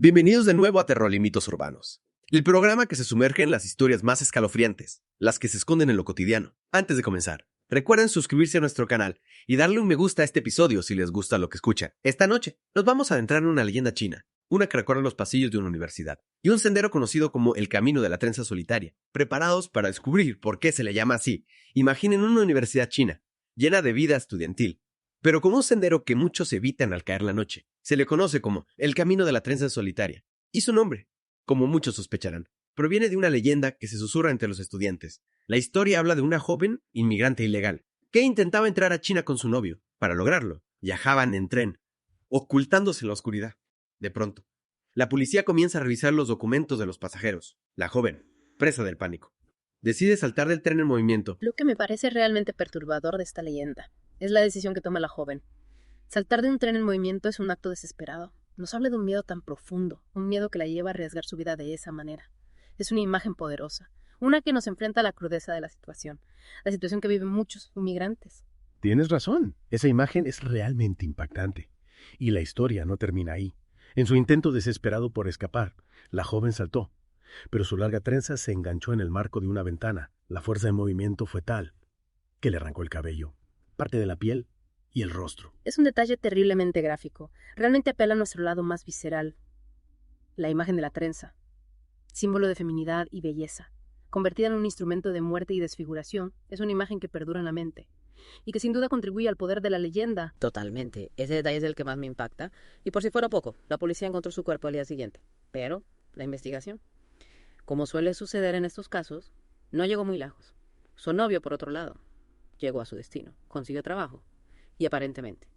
Bienvenidos de nuevo a Terror y Mitos Urbanos, el programa que se sumerge en las historias más escalofriantes, las que se esconden en lo cotidiano. Antes de comenzar, recuerden suscribirse a nuestro canal y darle un me gusta a este episodio si les gusta lo que escuchan. Esta noche nos vamos a adentrar en una leyenda china, una que recorre los pasillos de una universidad, y un sendero conocido como el Camino de la Trenza Solitaria. Preparados para descubrir por qué se le llama así, imaginen una universidad china, llena de vida estudiantil, pero como un sendero que muchos evitan al caer la noche. Se le conoce como el Camino de la Trenza Solitaria. Y su nombre, como muchos sospecharán, proviene de una leyenda que se susurra entre los estudiantes. La historia habla de una joven inmigrante ilegal que intentaba entrar a China con su novio. Para lograrlo, viajaban en tren, ocultándose en la oscuridad. De pronto, la policía comienza a revisar los documentos de los pasajeros. La joven, presa del pánico, decide saltar del tren en movimiento. Lo que me parece realmente perturbador de esta leyenda es la decisión que toma la joven. Saltar de un tren en movimiento es un acto desesperado. Nos habla de un miedo tan profundo, un miedo que la lleva a arriesgar su vida de esa manera. Es una imagen poderosa, una que nos enfrenta a la crudeza de la situación que viven muchos inmigrantes. Tienes razón, esa imagen es realmente impactante. Y la historia no termina ahí. En su intento desesperado por escapar, la joven saltó, pero su larga trenza se enganchó en el marco de una ventana. La fuerza de movimiento fue tal que le arrancó el cabello, parte de la piel y el rostro. Es un detalle terriblemente gráfico. Realmente apela a nuestro lado más visceral. La imagen de la trenza, símbolo de feminidad y belleza, convertida en un instrumento de muerte y desfiguración, es una imagen que perdura en la mente y que sin duda contribuye al poder de la leyenda. Totalmente. Ese detalle es el que más me impacta. Y por si fuera poco, la policía encontró su cuerpo al día siguiente. Pero la investigación, como suele suceder en estos casos, no llegó muy lejos. Su novio, por otro lado, llegó a su destino, consiguió trabajo y aparentemente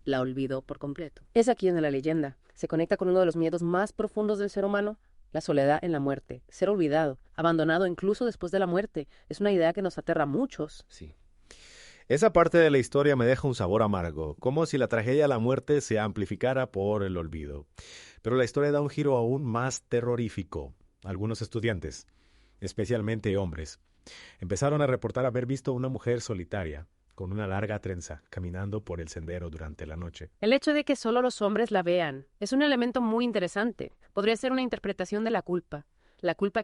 la olvidó por completo. Es aquí donde la leyenda se conecta con uno de los miedos más profundos del ser humano, la soledad en la muerte, ser olvidado, abandonado incluso después de la muerte. Es una idea que nos aterra a muchos. Sí. Esa parte de la historia me deja un sabor amargo, como si la tragedia de la muerte se amplificara por el olvido. Pero la historia da un giro aún más terrorífico. Algunos estudiantes, especialmente hombres, empezaron a reportar haber visto una mujer solitaria, con una larga trenza, caminando por el sendero durante la noche. El hecho de que solo los hombres la vean es un elemento muy interesante. Podría ser una interpretación de la culpa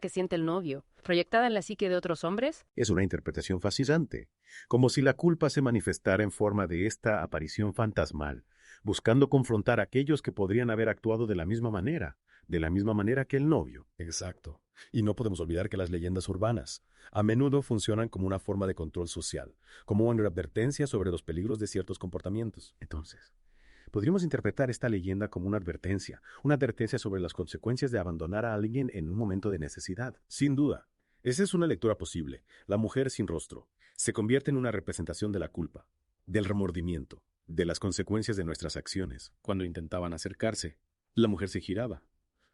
que siente el novio, proyectada en la psique de otros hombres. Es una interpretación fascinante, como si la culpa se manifestara en forma de esta aparición fantasmal, buscando confrontar a aquellos que podrían haber actuado de la misma manera que el novio. Exacto. Y no podemos olvidar que las leyendas urbanas a menudo funcionan como una forma de control social, como una advertencia sobre los peligros de ciertos comportamientos. Entonces, podríamos interpretar esta leyenda como una advertencia sobre las consecuencias de abandonar a alguien en un momento de necesidad. Sin duda, esa es una lectura posible. La mujer sin rostro se convierte en una representación de la culpa, del remordimiento, de las consecuencias de nuestras acciones. Cuando intentaban acercarse, la mujer se giraba,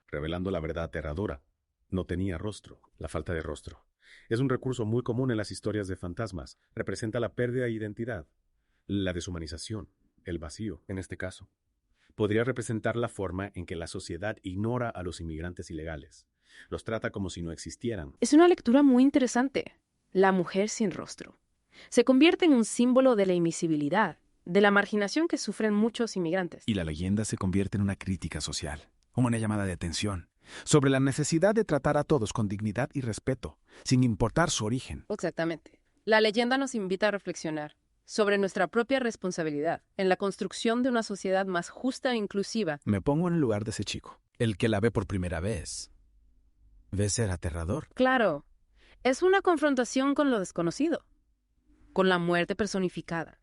revelando la verdad aterradora. No tenía rostro. La falta de rostro es un recurso muy común en las historias de fantasmas. Representa la pérdida de identidad, la deshumanización, el vacío, en este caso. Podría representar la forma en que la sociedad ignora a los inmigrantes ilegales. Los trata como si no existieran. Es una lectura muy interesante. La mujer sin rostro se convierte en un símbolo de la invisibilidad, de la marginación que sufren muchos inmigrantes. Y la leyenda se convierte en una crítica social, una llamada de atención, sobre la necesidad de tratar a todos con dignidad y respeto, sin importar su origen. Exactamente. La leyenda nos invita a reflexionar sobre nuestra propia responsabilidad en la construcción de una sociedad más justa e inclusiva. Me pongo en el lugar de ese chico, el que la ve por primera vez. ¿Ve ser aterrador? Claro, es una confrontación con lo desconocido, con la muerte personificada.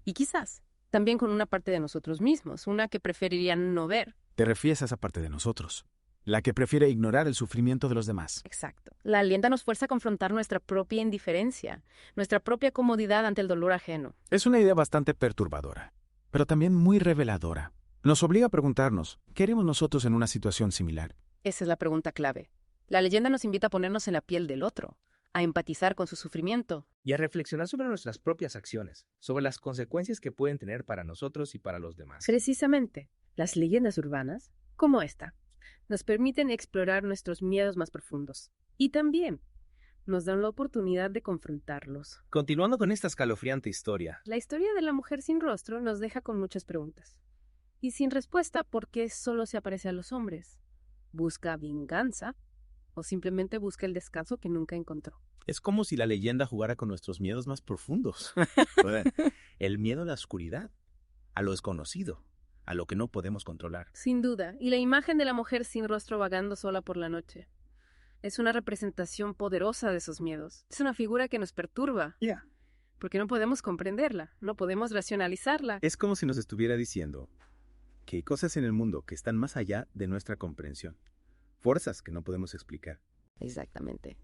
Y quizás también con una parte de nosotros mismos, una que preferirían no ver. Te refieres a esa parte de nosotros, la que prefiere ignorar el sufrimiento de los demás. Exacto. La leyenda nos fuerza a confrontar nuestra propia indiferencia, nuestra propia comodidad ante el dolor ajeno. Es una idea bastante perturbadora, pero también muy reveladora. Nos obliga a preguntarnos, ¿qué haríamos nosotros en una situación similar? Esa es la pregunta clave. La leyenda nos invita a ponernos en la piel del otro, a empatizar con su sufrimiento. Y a reflexionar sobre nuestras propias acciones, sobre las consecuencias que pueden tener para nosotros y para los demás. Precisamente, las leyendas urbanas, como esta, nos permiten explorar nuestros miedos más profundos y también nos dan la oportunidad de confrontarlos. Continuando con esta escalofriante historia, La historia de la mujer sin rostro nos deja con muchas preguntas. Y sin respuesta, ¿por qué solo se aparece a los hombres? ¿Busca venganza o simplemente busca el descanso que nunca encontró? Es como si la leyenda jugara con nuestros miedos más profundos. Bueno, el miedo a la oscuridad, a lo desconocido, a lo que no podemos controlar. Sin duda, y la imagen de la mujer sin rostro vagando sola por la noche es una representación poderosa de esos miedos. Es una figura que nos perturba, porque no podemos comprenderla, no podemos racionalizarla. Es como si nos estuviera diciendo que hay cosas en el mundo que están más allá de nuestra comprensión. Fuerzas que no podemos explicar. Exactamente.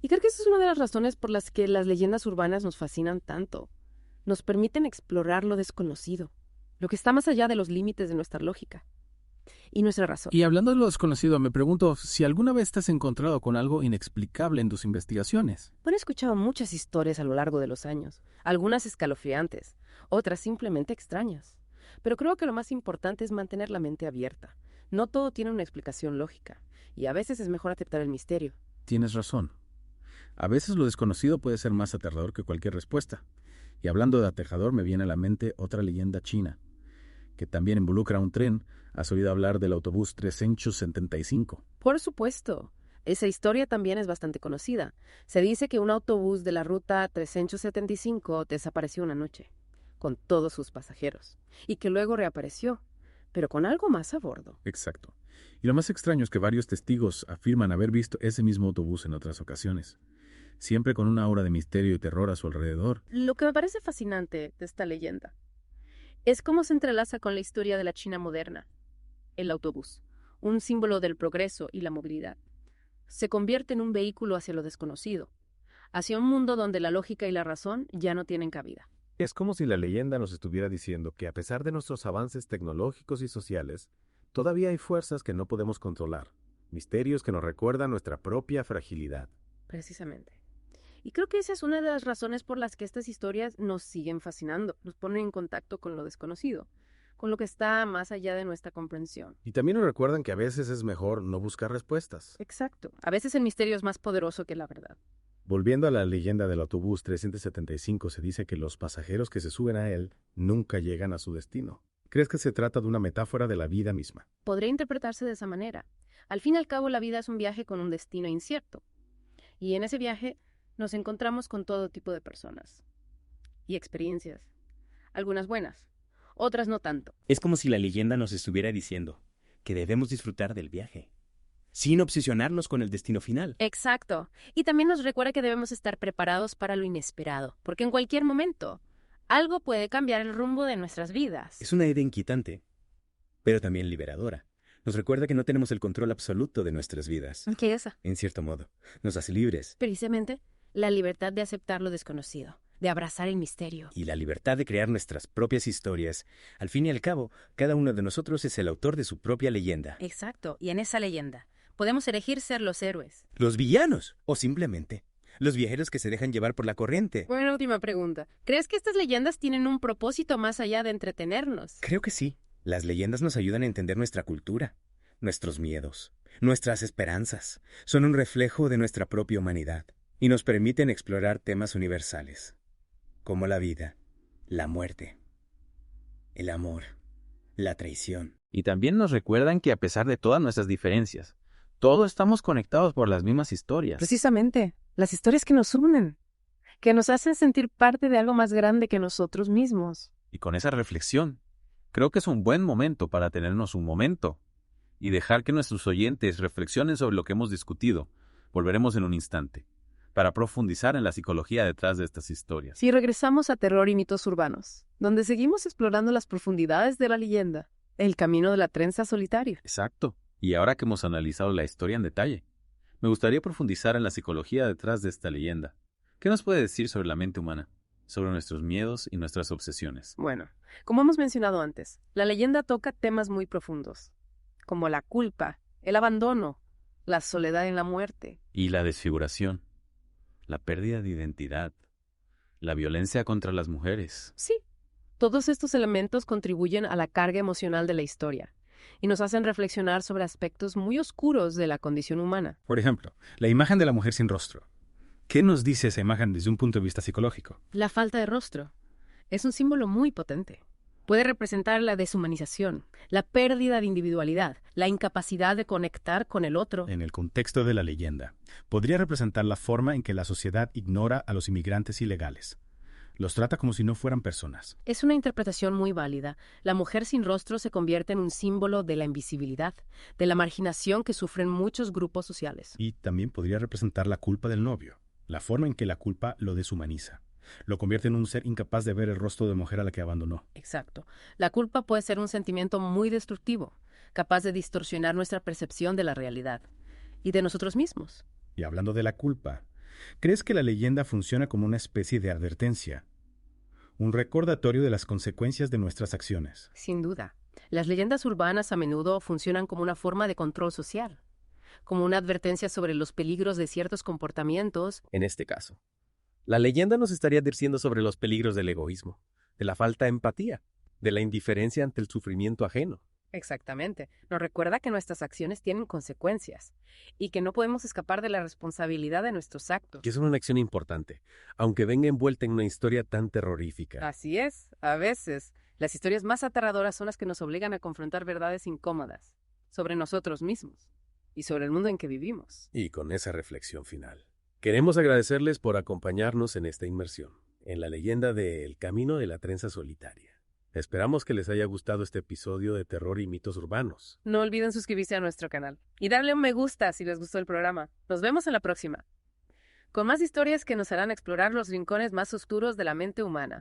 Y creo que esa es una de las razones por las que las leyendas urbanas nos fascinan tanto. Nos permiten explorar lo desconocido, lo que está más allá de los límites de nuestra lógica y nuestra razón. Y hablando de lo desconocido, me pregunto si alguna vez te has encontrado con algo inexplicable en tus investigaciones. Bueno, he escuchado muchas historias a lo largo de los años, algunas escalofriantes, otras simplemente extrañas. Pero creo que lo más importante es mantener la mente abierta. No todo tiene una explicación lógica, y a veces es mejor aceptar el misterio. Tienes razón. A veces lo desconocido puede ser más aterrador que cualquier respuesta. Y hablando de aterrador, me viene a la mente otra leyenda china, que también involucra un tren. ¿Has oído hablar del autobús 375? Por supuesto. Esa historia también es bastante conocida. Se dice que un autobús de la ruta 375 desapareció una noche, con todos sus pasajeros, y que luego reapareció, pero con algo más a bordo. Exacto. Y lo más extraño es que varios testigos afirman haber visto ese mismo autobús en otras ocasiones, siempre con una aura de misterio y terror a su alrededor. Lo que me parece fascinante de esta leyenda es cómo se entrelaza con la historia de la China moderna. El autobús, un símbolo del progreso y la movilidad, se convierte en un vehículo hacia lo desconocido, hacia un mundo donde la lógica y la razón ya no tienen cabida. Es como si la leyenda nos estuviera diciendo que a pesar de nuestros avances tecnológicos y sociales, todavía hay fuerzas que no podemos controlar, misterios que nos recuerdan nuestra propia fragilidad. Precisamente. Y creo que esa es una de las razones por las que estas historias nos siguen fascinando, nos ponen en contacto con lo desconocido, con lo que está más allá de nuestra comprensión. Y también nos recuerdan que a veces es mejor no buscar respuestas. Exacto. A veces el misterio es más poderoso que la verdad. Volviendo a la leyenda del autobús 375, se dice que los pasajeros que se suben a él nunca llegan a su destino. ¿Crees que se trata de una metáfora de la vida misma? Podría interpretarse de esa manera. Al fin y al cabo, la vida es un viaje con un destino incierto. Y en ese viaje nos encontramos con todo tipo de personas y experiencias. Algunas buenas, otras no tanto. Es como si la leyenda nos estuviera diciendo que debemos disfrutar del viaje, sin obsesionarnos con el destino final. Exacto. Y también nos recuerda que debemos estar preparados para lo inesperado, porque en cualquier momento algo puede cambiar el rumbo de nuestras vidas. Es una idea inquietante, pero también liberadora. Nos recuerda que no tenemos el control absoluto de nuestras vidas. ¿Qué es esa? En cierto modo, nos hace libres. Precisamente, la libertad de aceptar lo desconocido, de abrazar el misterio. Y la libertad de crear nuestras propias historias. Al fin y al cabo, cada uno de nosotros es el autor de su propia leyenda. Exacto. Y en esa leyenda podemos elegir ser los héroes. Los villanos, o simplemente los viajeros que se dejan llevar por la corriente. Bueno, última pregunta. ¿Crees que estas leyendas tienen un propósito más allá de entretenernos? Creo que sí. Las leyendas nos ayudan a entender nuestra cultura, nuestros miedos, nuestras esperanzas. Son un reflejo de nuestra propia humanidad y nos permiten explorar temas universales, como la vida, la muerte, el amor, la traición. Y también nos recuerdan que a pesar de todas nuestras diferencias, todos estamos conectados por las mismas historias. Precisamente, las historias que nos unen, que nos hacen sentir parte de algo más grande que nosotros mismos. Y con esa reflexión, creo que es un buen momento para tenernos un momento y dejar que nuestros oyentes reflexionen sobre lo que hemos discutido. Volveremos en un instante para profundizar en la psicología detrás de estas historias. Si regresamos a Terror y Mitos Urbanos, donde seguimos explorando las profundidades de la leyenda, el camino de la trenza solitaria. Exacto. Y ahora que hemos analizado la historia en detalle, me gustaría profundizar en la psicología detrás de esta leyenda. ¿Qué nos puede decir sobre la mente humana, sobre nuestros miedos y nuestras obsesiones? Bueno, como hemos mencionado antes, la leyenda toca temas muy profundos, como la culpa, el abandono, la soledad en la muerte. Y la desfiguración, la pérdida de identidad, la violencia contra las mujeres. Sí, todos estos elementos contribuyen a la carga emocional de la historia y nos hacen reflexionar sobre aspectos muy oscuros de la condición humana. Por ejemplo, la imagen de la mujer sin rostro. ¿Qué nos dice esa imagen desde un punto de vista psicológico? La falta de rostro es un símbolo muy potente. Puede representar la deshumanización, la pérdida de individualidad, la incapacidad de conectar con el otro. En el contexto de la leyenda, podría representar la forma en que la sociedad ignora a los inmigrantes ilegales. Los trata como si no fueran personas. Es una interpretación muy válida. La mujer sin rostro se convierte en un símbolo de la invisibilidad, de la marginación que sufren muchos grupos sociales. Y también podría representar la culpa del novio, la forma en que la culpa lo deshumaniza. Lo convierte en un ser incapaz de ver el rostro de mujer a la que abandonó. Exacto. La culpa puede ser un sentimiento muy destructivo, capaz de distorsionar nuestra percepción de la realidad y de nosotros mismos. Y hablando de la culpa, ¿crees que la leyenda funciona como una especie de advertencia? Un recordatorio de las consecuencias de nuestras acciones. Sin duda. Las leyendas urbanas a menudo funcionan como una forma de control social, como una advertencia sobre los peligros de ciertos comportamientos. En este caso, la leyenda nos estaría advirtiendo sobre los peligros del egoísmo, de la falta de empatía, de la indiferencia ante el sufrimiento ajeno. Exactamente. Nos recuerda que nuestras acciones tienen consecuencias y que no podemos escapar de la responsabilidad de nuestros actos. Que es una acción importante, aunque venga envuelta en una historia tan terrorífica. Así es. A veces, las historias más aterradoras son las que nos obligan a confrontar verdades incómodas sobre nosotros mismos y sobre el mundo en que vivimos. Y con esa reflexión final, queremos agradecerles por acompañarnos en esta inmersión, en la leyenda de El Camino de la Trenza Solitaria. Esperamos que les haya gustado este episodio de Terror y Mitos Urbanos. No olviden suscribirse a nuestro canal y darle un me gusta si les gustó el programa. Nos vemos en la próxima, con más historias que nos harán explorar los rincones más oscuros de la mente humana.